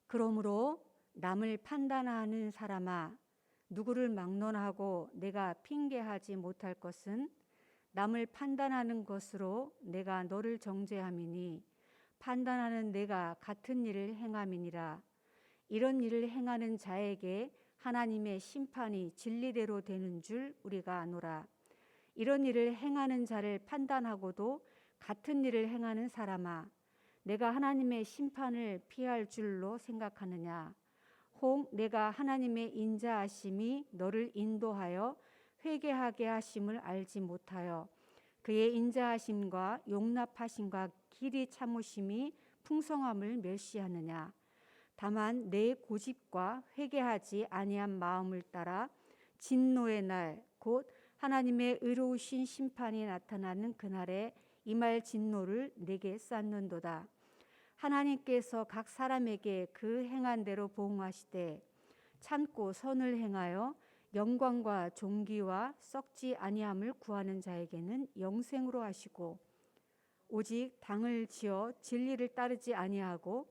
그러므로 남을 판단하는 사람아, 누구를 막론하고 내가 핑계하지 못할 것은 남을 판단하는 것으로 내가 너를 정죄함이니 판단하는 내가 같은 일을 행함이니라. 이런 일을 행하는 자에게 하나님의 심판이 진리대로 되는 줄 우리가 아노라. 이런 일을 행하는 자를 판단하고도 같은 일을 행하는 사람아, 내가 하나님의 심판을 피할 줄로 생각하느냐? 혹 내가 하나님의 인자하심이 너를 인도하여 회개하게 하심을 알지 못하여 그의 인자하심과 용납하심과 길이 참으심이 풍성함을 멸시하느냐? 다만 내 고집과 회개하지 아니한 마음을 따라 진노의 날 곧 하나님의 의로우신 심판이 나타나는 그날에 임할 진노를 내게 쌓는도다. 하나님께서 각 사람에게 그 행한 대로 보응하시되 참고 선을 행하여 영광과 존귀와 썩지 아니함을 구하는 자에게는 영생으로 하시고 오직 당을 지어 진리를 따르지 아니하고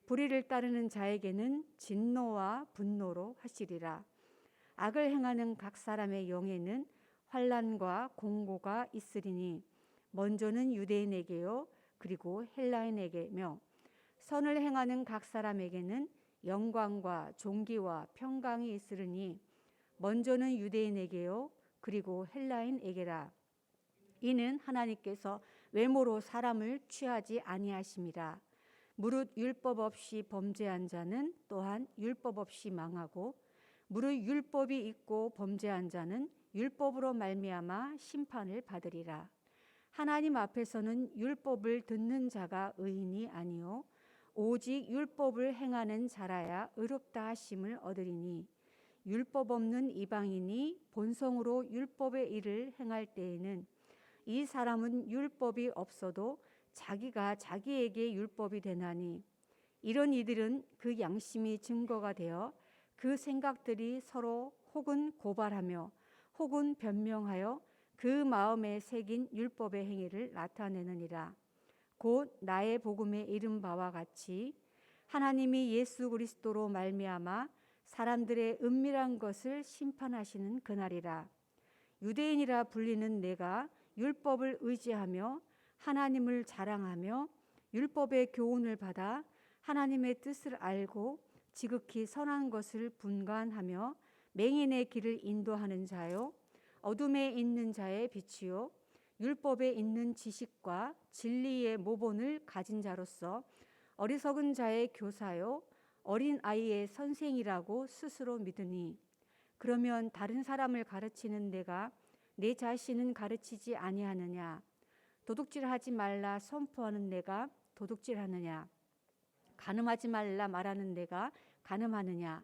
불의를 따르는 자에게는 진노와 분노로 하시리라. 악을 행하는 각 사람의 영에는 환난과 공고가 있으리니 먼저는 유대인에게요 그리고 헬라인에게며 선을 행하는 각 사람에게는 영광과 존귀와 평강이 있으리니 먼저는 유대인에게요 그리고 헬라인에게라. 이는 하나님께서 외모로 사람을 취하지 아니하심이라. 무릇 율법 없이 범죄한 자는 또한 율법 없이 망하고 무릇 율법이 있고 범죄한 자는 율법으로 말미암아 심판을 받으리라. 하나님 앞에서는 율법을 듣는 자가 의인이 아니요 오직 율법을 행하는 자라야 의롭다 하심을 얻으리니 율법 없는 이방인이 본성으로 율법의 일을 행할 때에는 이 사람은 율법이 없어도 자기가 자기에게 율법이 되나니 이런 이들은 그 양심이 증거가 되어 그 생각들이 서로 혹은 고발하며 혹은 변명하여 그 마음에 새긴 율법의 행위를 나타내느니라. 곧 나의 복음에 이른 바와 같이 하나님이 예수 그리스도로 말미암아 사람들의 은밀한 것을 심판하시는 그날이라. 유대인이라 불리는 내가 율법을 의지하며 하나님을 자랑하며 율법의 교훈을 받아 하나님의 뜻을 알고 지극히 선한 것을 분간하며 맹인의 길을 인도하는 자요 어둠에 있는 자의 빛이요 율법에 있는 지식과 진리의 모본을 가진 자로서 어리석은 자의 교사요 어린 아이의 선생이라고 스스로 믿으니 그러면 다른 사람을 가르치는 내가 내 자신은 가르치지 아니하느냐? 도둑질하지 말라 선포하는 내가 도둑질하느냐? 간음하지 말라 말하는 내가 간음하느냐?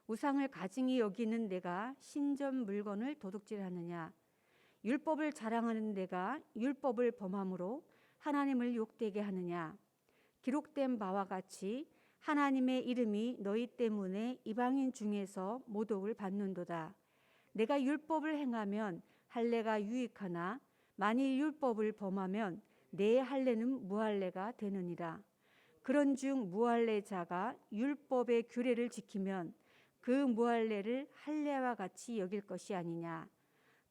우상을 가증히 여기는 내가 신전 물건을 도둑질하느냐? 율법을 자랑하는 내가 율법을 범함으로 하나님을 욕되게 하느냐? 기록된 바와 같이 하나님의 이름이 너희 때문에 이방인 중에서 모독을 받는도다. 내가 율법을 행하면 할례가 유익하나 만일 율법을 범하면 내 할례는 무할례가 되느니라. 그런즉 무할례자가 율법의 규례를 지키면 그 무할례를 할례와 같이 여길 것이 아니냐.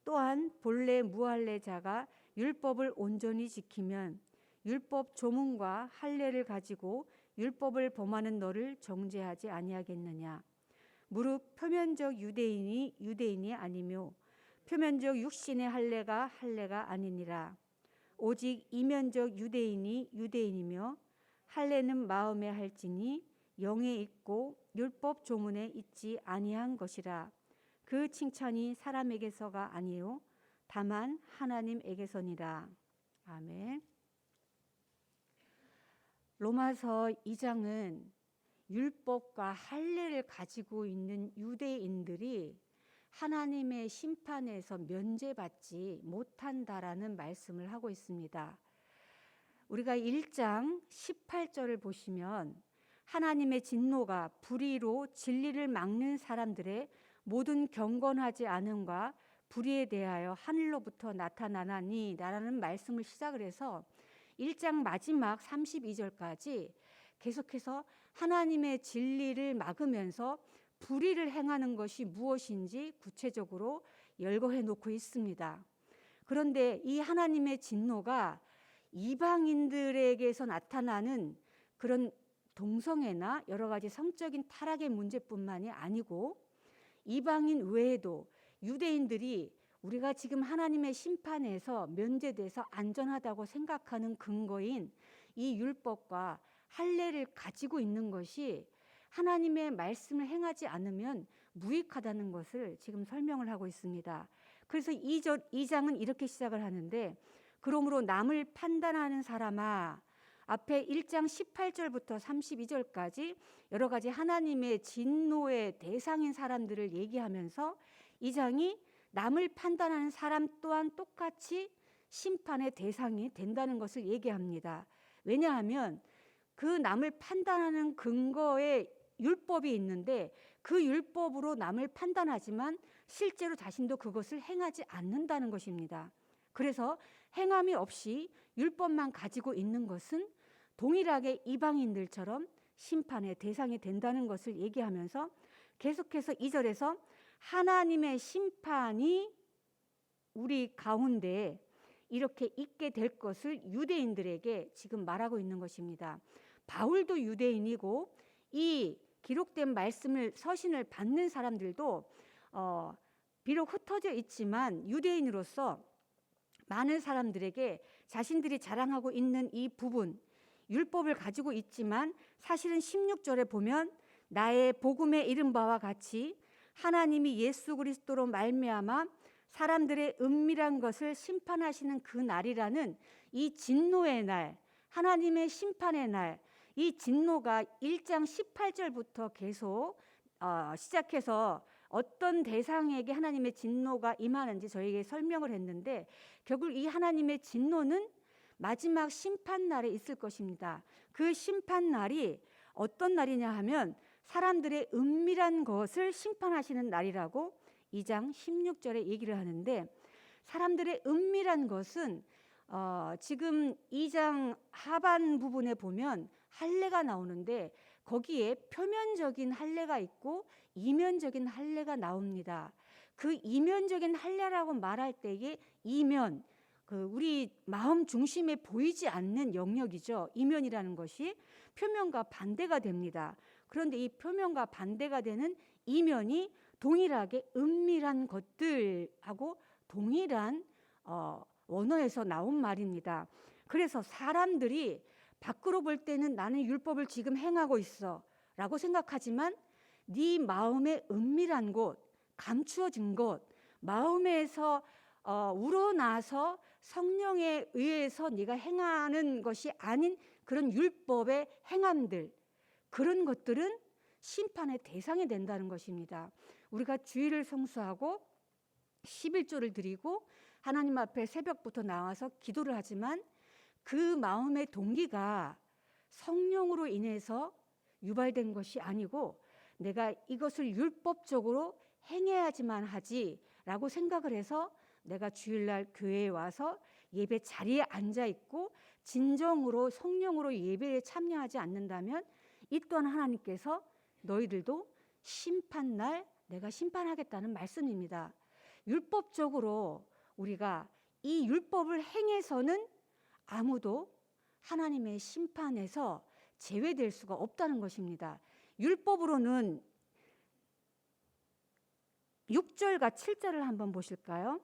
또한 본래 무할례자가 율법을 온전히 지키면 율법 조문과 할례를 가지고 율법을 범하는 너를 정죄하지 아니하겠느냐. 무릇 표면적 유대인이 유대인이 아니며 표면적 육신의 할례가 할례가 아니니라. 오직 이면적 유대인이 유대인이며 할례는 마음에 할지니 영에 있고 율법 조문에 있지 아니한 것이라. 그 칭찬이 사람에게서가 아니요 다만 하나님에게서니라. 아멘. 로마서 2장은 율법과 할례를 가지고 있는 유대인들이 하나님의 심판에서 면제받지 못한다라는 말씀을 하고 있습니다. 우리가 1장 18절을 보시면 하나님의 진노가 불의로 진리를 막는 사람들의 모든 경건하지 않음과 불의에 대하여 하늘로부터 나타나나니 라는 말씀을 시작을 해서 1장 마지막 32절까지 계속해서 하나님의 진리를 막으면서 불의를 행하는 것이 무엇인지 구체적으로 열거해 놓고 있습니다. 그런데 이 하나님의 진노가 이방인들에게서 나타나는 그런 동성애나 여러 가지 성적인 타락의 문제뿐만이 아니고 이방인 외에도 유대인들이 우리가 지금 하나님의 심판에서 면제돼서 안전하다고 생각하는 근거인 이 율법과 할례를 가지고 있는 것이 하나님의 말씀을 행하지 않으면 무익하다는 것을 지금 설명을 하고 있습니다. 그래서 2장은 이렇게 시작을 하는데, 그러므로 남을 판단하는 사람아, 앞에 1장 18절부터 32절까지 여러 가지 하나님의 진노의 대상인 사람들을 얘기하면서 2장이 남을 판단하는 사람 또한 똑같이 심판의 대상이 된다는 것을 얘기합니다. 왜냐하면 그 남을 판단하는 근거에 율법이 있는데 그 율법으로 남을 판단하지만 실제로 자신도 그것을 행하지 않는다는 것입니다. 그래서 행함이 없이 율법만 가지고 있는 것은 동일하게 이방인들처럼 심판의 대상이 된다는 것을 얘기하면서 계속해서 2절에서 하나님의 심판이 우리 가운데 이렇게 있게 될 것을 유대인들에게 지금 말하고 있는 것입니다. 바울도 유대인이고 이 기록된 말씀을 서신을 받는 사람들도 비록 흩어져 있지만 유대인으로서 많은 사람들에게 자신들이 자랑하고 있는 이 부분, 율법을 가지고 있지만 사실은 16절에 보면 나의 복음에 이른 바와 같이 하나님이 예수 그리스도로 말미암아 사람들의 은밀한 것을 심판하시는 그 날이라는 이 진노의 날, 하나님의 심판의 날, 이 진노가 1장 18절부터 계속 시작해서 어떤 대상에게 하나님의 진노가 임하는지 저에게 설명을 했는데, 결국 이 하나님의 진노는 마지막 심판날에 있을 것입니다. 그 심판날이 어떤 날이냐 하면 사람들의 은밀한 것을 심판하시는 날이라고 2장 16절에 얘기를 하는데, 사람들의 은밀한 것은 지금 2장 하반 부분에 보면 할례가 나오는데 거기에 표면적인 할례가 있고 이면적인 할례가 나옵니다. 그 이면적인 할례라고 말할 때에 이면, 우리 마음 중심에 보이지 않는 영역이죠. 이면이라는 것이 표면과 반대가 됩니다. 그런데 이 표면과 반대가 되는 이면이 동일하게 은밀한 것들하고 동일한 원어에서 나온 말입니다. 그래서 사람들이 밖으로 볼 때는 나는 율법을 지금 행하고 있어 라고 생각하지만 네 마음의 은밀한 곳, 감추어진 곳, 마음에서 우러나서 성령에 의해서 네가 행하는 것이 아닌 그런 율법의 행함들, 그런 것들은 심판의 대상이 된다는 것입니다. 우리가 주일을 성수하고 11조를 드리고 하나님 앞에 새벽부터 나와서 기도를 하지만 그 마음의 동기가 성령으로 인해서 유발된 것이 아니고 내가 이것을 율법적으로 행해야지만 하지라고 생각을 해서 내가 주일날 교회에 와서 예배 자리에 앉아 있고 진정으로 성령으로 예배에 참여하지 않는다면 이 또한 하나님께서 너희들도 심판날 내가 심판하겠다는 말씀입니다. 율법적으로 우리가 이 율법을 행해서는 아무도 하나님의 심판에서 제외될 수가 없다는 것입니다. 율법으로는 6절과 7절을 한번 보실까요?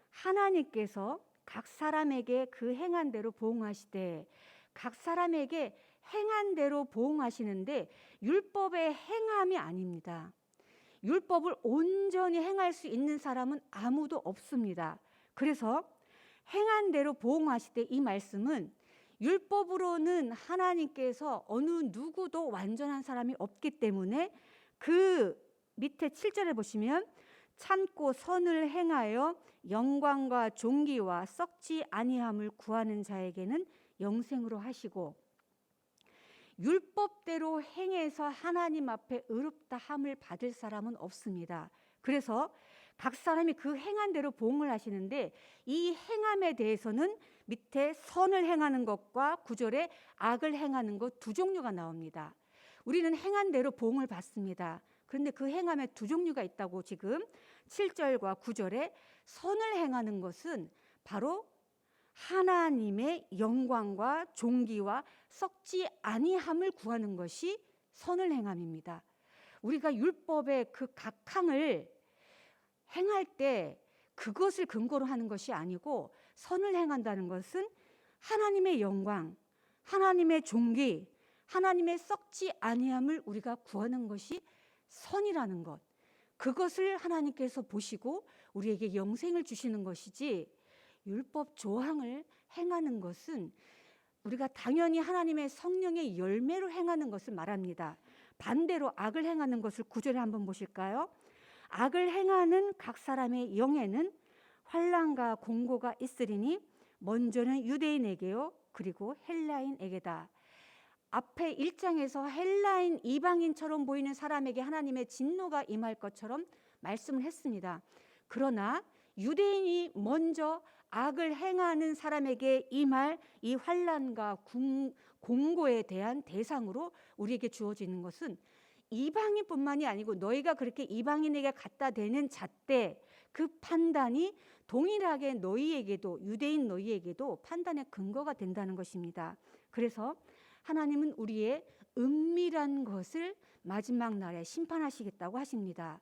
하나님께서 각 사람에게 그 행한 대로 보응하시되, 각 사람에게 행한 대로 보응하시는데 율법의 행함이 아닙니다. 율법을 온전히 행할 수 있는 사람은 아무도 없습니다. 그래서 행한 대로 보응하시되, 이 말씀은 율법으로는 하나님께서 어느 누구도 완전한 사람이 없기 때문에 그 밑에 7절에 보시면 참고 선을 행하여 영광과 존귀와 썩지 아니함을 구하는 자에게는 영생으로 하시고, 율법대로 행해서 하나님 앞에 의롭다 함을 받을 사람은 없습니다. 그래서 각 사람이 그 행한 대로 보응을 하시는데 이 행함에 대해서는 밑에 선을 행하는 것과 9절에 악을 행하는 것 두 종류가 나옵니다. 우리는 행한 대로 보응을 받습니다. 그런데 그 행함에 두 종류가 있다고 지금 7절과 9절에 선을 행하는 것은 바로 하나님의 영광과 존귀와 썩지 아니함을 구하는 것이 선을 행함입니다. 우리가 율법의 그 각항을 행할 때 그것을 근거로 하는 것이 아니고 선을 행한다는 것은 하나님의 영광, 하나님의 존귀, 하나님의 썩지 아니함을 우리가 구하는 것이 선이라는 것. 그것을 하나님께서 보시고 우리에게 영생을 주시는 것이지 율법 조항을 행하는 것은 우리가 당연히 하나님의 성령의 열매로 행하는 것을 말합니다. 반대로 악을 행하는 것을 9절에 한번 보실까요? 악을 행하는 각 사람의 영에는 환난과 공고가 있으리니 먼저는 유대인에게요 그리고 헬라인에게다. 앞에 1장에서 헬라인 이방인처럼 보이는 사람에게 하나님의 진노가 임할 것처럼 말씀을 했습니다. 그러나 유대인이 먼저 악을 행하는 사람에게 임할 이 환난과 공고에 대한 대상으로 우리에게 주어지는 것은 이방인뿐만이 아니고 너희가 그렇게 이방인에게 갖다 대는 잣대 그 판단이 동일하게 너희에게도 유대인 너희에게도 판단의 근거가 된다는 것입니다. 그래서 하나님은 우리의 은밀한 것을 마지막 날에 심판하시겠다고 하십니다.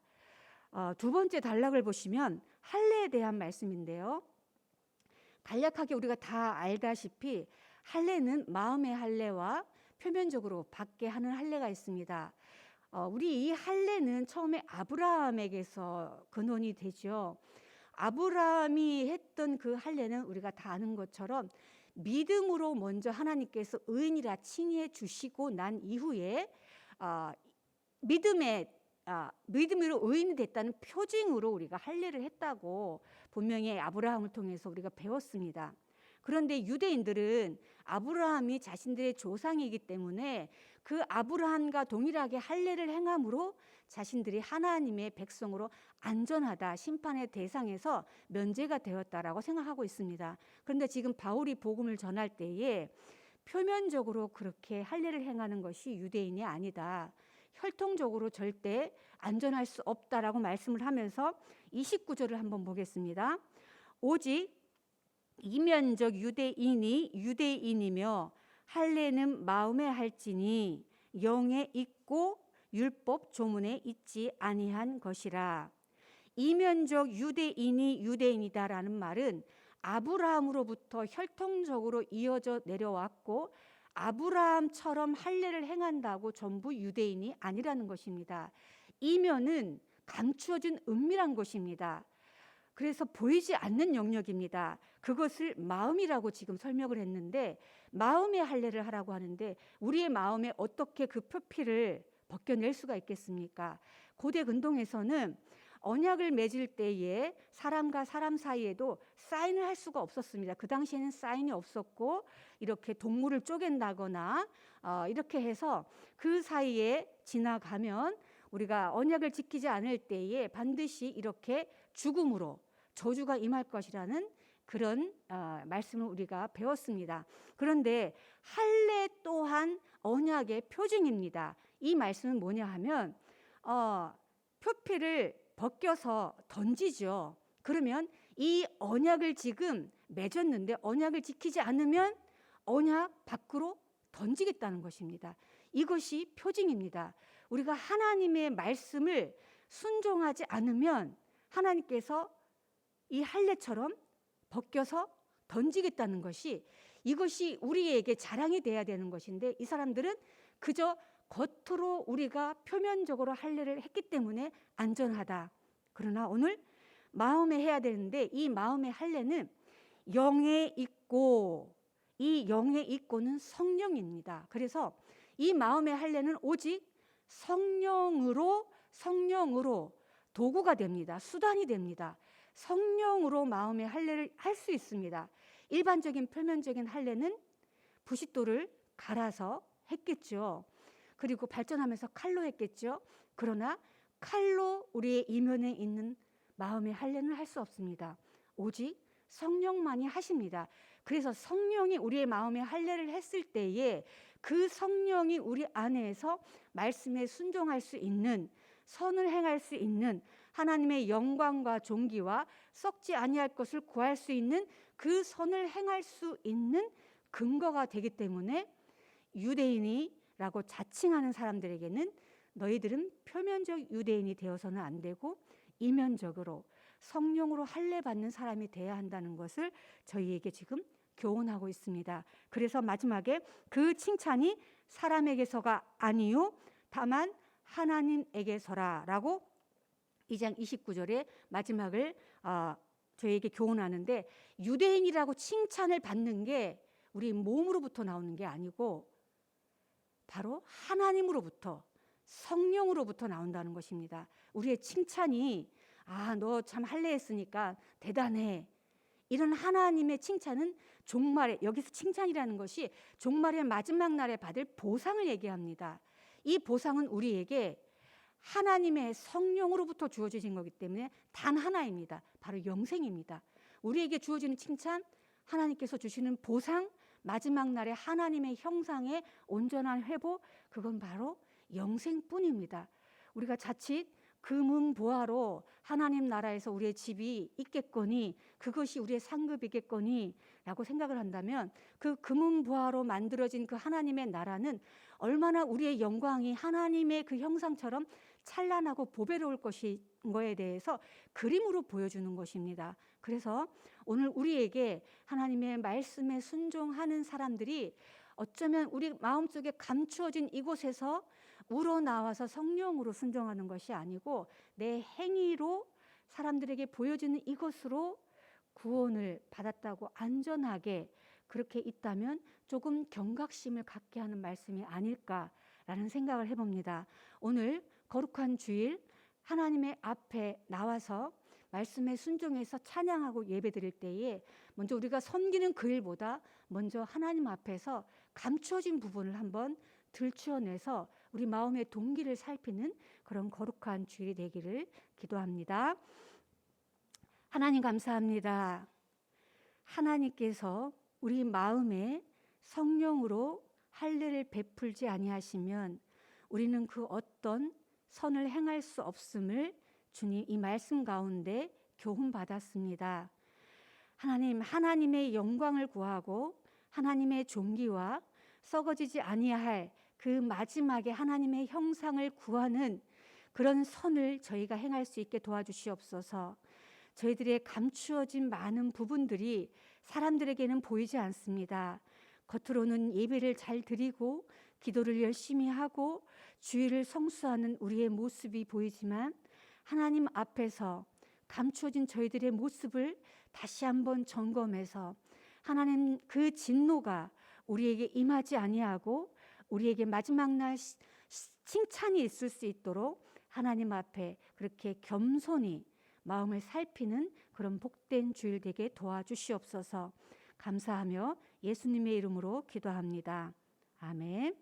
두 번째 단락을 보시면 할례에 대한 말씀인데요. 간략하게 우리가 다 알다시피 할례는 마음의 할례와 표면적으로 받게 하는 할례가 있습니다. 우리 이 할례는 처음에 아브라함에게서 근원이 되죠. 아브라함이 했던 그 할례는 우리가 다 아는 것처럼 믿음으로 먼저 하나님께서 의인이라 칭해 주시고 난 이후에 믿음으로 의인이 됐다는 표징으로 우리가 할례를 했다고 분명히 아브라함을 통해서 우리가 배웠습니다. 그런데 유대인들은 아브라함이 자신들의 조상이기 때문에 그 아브라함과 동일하게 할례를 행함으로 자신들이 하나님의 백성으로 안전하다, 심판의 대상에서 면제가 되었다라고 생각하고 있습니다. 그런데 지금 바울이 복음을 전할 때에 표면적으로 그렇게 할례를 행하는 것이 유대인이 아니다, 혈통적으로 절대 안전할 수 없다라고 말씀을 하면서 29절을 한번 보겠습니다. 오직 이면적 유대인이 유대인이며 할례는 마음에 할지니 영에 있고 율법 조문에 있지 아니한 것이라. 이면적 유대인이 유대인이다라는 말은 아브라함으로부터 혈통적으로 이어져 내려왔고 아브라함처럼 할례를 행한다고 전부 유대인이 아니라는 것입니다. 이면은 감추어진 은밀한 것입니다. 그래서 보이지 않는 영역입니다. 그것을 마음이라고 지금 설명을 했는데 마음의 할례를 하라고 하는데 우리의 마음에 어떻게 그 표피를 벗겨낼 수가 있겠습니까? 고대 근동에서는 언약을 맺을 때에 사람과 사람 사이에도 사인을 할 수가 없었습니다. 그 당시에는 사인이 없었고 이렇게 동물을 쪼갠다거나 이렇게 해서 그 사이에 지나가면 우리가 언약을 지키지 않을 때에 반드시 이렇게 죽음으로 저주가 임할 것이라는 그런 말씀을 우리가 배웠습니다. 그런데 할례 또한 언약의 표징입니다. 이 말씀은 뭐냐 하면 표피를 벗겨서 던지죠. 그러면 이 언약을 지금 맺었는데 언약을 지키지 않으면 언약 밖으로 던지겠다는 것입니다. 이것이 표징입니다. 우리가 하나님의 말씀을 순종하지 않으면 하나님께서 이 할례처럼 벗겨서 던지겠다는 것이 이것이 우리에게 자랑이 돼야 되는 것인데 이 사람들은 그저 겉으로 우리가 표면적으로 할례를 했기 때문에 안전하다. 그러나 오늘 마음에 해야 되는데 이 마음의 할례는 영에 있고 이 영에 있고는 성령입니다. 그래서 이 마음의 할례는 오직 성령으로 도구가 됩니다. 수단이 됩니다. 성령으로 마음의 할례를 할 수 있습니다. 일반적인 표면적인 할례는 부싯돌을 갈아서 했겠죠. 그리고 발전하면서 칼로 했겠죠. 그러나 칼로 우리의 이면에 있는 마음의 할례는 할 수 없습니다. 오직 성령만이 하십니다. 그래서 성령이 우리의 마음의 할례를 했을 때에 그 성령이 우리 안에서 말씀에 순종할 수 있는, 선을 행할 수 있는, 하나님의 영광과 존귀와 썩지 아니할 것을 구할 수 있는 그 선을 행할 수 있는 근거가 되기 때문에 유대인이라고 자칭하는 사람들에게는 너희들은 표면적 유대인이 되어서는 안 되고 이면적으로 성령으로 할례 받는 사람이 되어야 한다는 것을 저희에게 지금 교훈하고 있습니다. 그래서 마지막에 그 칭찬이 사람에게서가 아니요 다만 하나님에게서라라고 2장 29절의 마지막을 저희에게 교훈하는데, 유대인이라고 칭찬을 받는 게 우리 몸으로부터 나오는 게 아니고 바로 하나님으로부터, 성령으로부터 나온다는 것입니다. 우리의 칭찬이 너 참 할례했으니까 대단해, 이런 하나님의 칭찬은 종말에, 여기서 칭찬이라는 것이 종말의 마지막 날에 받을 보상을 얘기합니다. 이 보상은 우리에게 하나님의 성령으로부터 주어지신 거기 때문에 단 하나입니다. 바로 영생입니다. 우리에게 주어지는 칭찬, 하나님께서 주시는 보상, 마지막 날에 하나님의 형상의 온전한 회복, 그건 바로 영생뿐입니다. 우리가 자칫 금은보화로 하나님 나라에서 우리의 집이 있겠거니, 그것이 우리의 상급이겠거니 라고 생각을 한다면, 그 금은보화로 만들어진 그 하나님의 나라는 얼마나 우리의 영광이 하나님의 그 형상처럼 찬란하고 보배로울 것인 거에 대해서 그림으로 보여주는 것입니다. 그래서 오늘 우리에게 하나님의 말씀에 순종하는 사람들이 어쩌면 우리 마음속에 감추어진 이곳에서 우러나와서 성령으로 순종하는 것이 아니고 내 행위로 사람들에게 보여주는 이것으로 구원을 받았다고 안전하게 그렇게 있다면 조금 경각심을 갖게 하는 말씀이 아닐까라는 생각을 해봅니다. 오늘 거룩한 주일 하나님의 앞에 나와서 말씀에 순종해서 찬양하고 예배드릴 때에 먼저 우리가 섬기는 그 일보다 먼저 하나님 앞에서 감추어진 부분을 한번 들추어내서 우리 마음의 동기를 살피는 그런 거룩한 주일이 되기를 기도합니다. 하나님 감사합니다. 하나님께서 우리 마음에 성령으로 할례를 베풀지 아니하시면 우리는 그 어떤 선을 행할 수 없음을 주님 이 말씀 가운데 교훈받았습니다. 하나님, 하나님의 영광을 구하고 하나님의 존귀와 썩어지지 아니할 그 마지막에 하나님의 형상을 구하는 그런 선을 저희가 행할 수 있게 도와주시옵소서. 저희들의 감추어진 많은 부분들이 사람들에게는 보이지 않습니다. 겉으로는 예배를 잘 드리고 기도를 열심히 하고 주일을 성수하는 우리의 모습이 보이지만 하나님 앞에서 감추어진 저희들의 모습을 다시 한번 점검해서 하나님 그 진노가 우리에게 임하지 아니하고 우리에게 마지막 날 칭찬이 있을 수 있도록 하나님 앞에 그렇게 겸손히 마음을 살피는 그런 복된 주일 되게 도와주시옵소서. 감사하며 예수님의 이름으로 기도합니다. 아멘.